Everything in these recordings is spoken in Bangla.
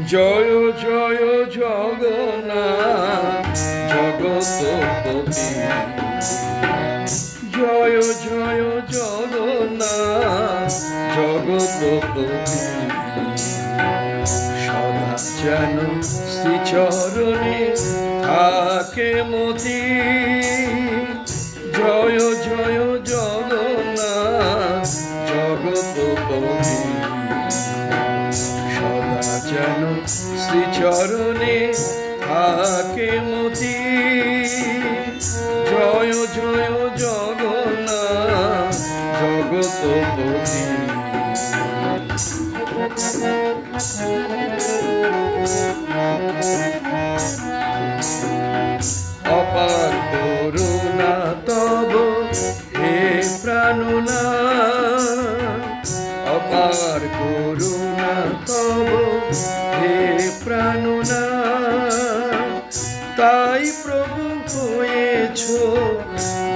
জয় জয় জগন্নাথ জগৎপতি, জয় জয় জগন্নাথ জগৎপতি। সদা যেন শ্রীচরণে থাকে মতি, জয় জয় জগন্নাথ জগৎপতি। সদা যেন শ্রীচরণে থাকে মতি, জয় জয় জগন্নাথ জগৎপতি। অপার করুণা তব হে প্রাণনাথ, অপার করুণা তব হে প্রাণনাথ। তাই প্রভু হয়েছ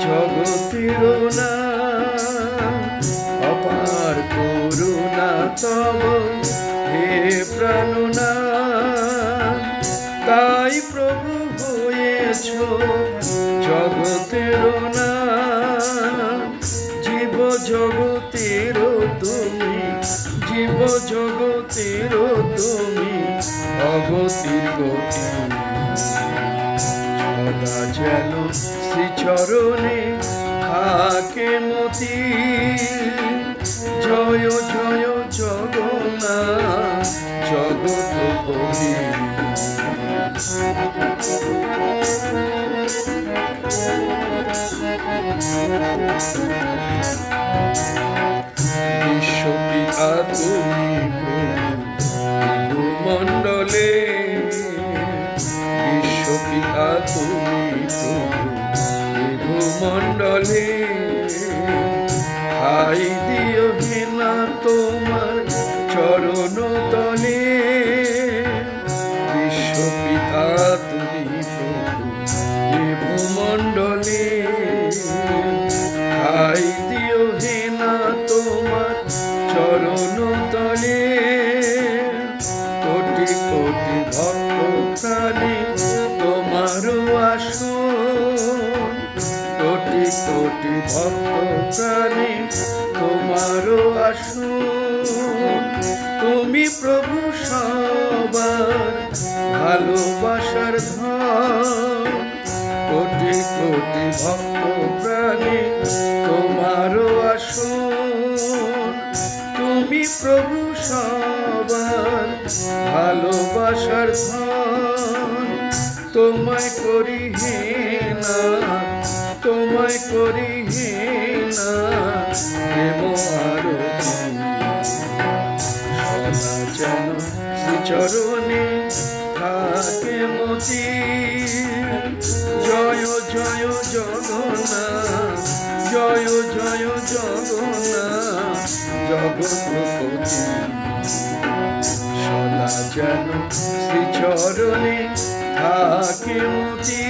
জগতের নাথ, অপার করুণা তব হে প্রাণনাথ। তাই প্রভু হয়েছ জগতের নাথ। জীব জগতের তুমি, জীব জগতের তুমি অগতির গতি। সদা যেন শ্রীচরণে থাকে মতি, জয় জয় জগন্নাথ জগৎপতি। বিশ্বপিতা তুমি প্রভু মণ্ডলে, বিশ্বপিতা তুমি প্রভু মণ্ডলে। ঠাই দিও হে না তোমার চরণ তলে, বিশ্বপিতা তুমি প্রভু মণ্ডলে। ঠাই দিও হে না তোমার চরণ তলে। কোটি কোটি ভক্ত প্রাণে তোমারও আসন, কোটি কোটি ভক্ত প্রাণে তোমারও আসন। তুমি প্রভু সবার ভালোবাসার ধন, কোটি কোটি ভক্ত প্রাণে তোমারও আসন। তুমি প্রভু সবার ভালোবাসার ধন। তোমায় করি হে না, তোমায় করি হে না প্রেম আরতি। সদা যেন শ্রীচরণে থাকে মতি, জয় জয় জগন্নাথ, জয় জয় জগন্নাথ জগৎপতি। সদা যেন শ্রীচরণে থাকে মতি।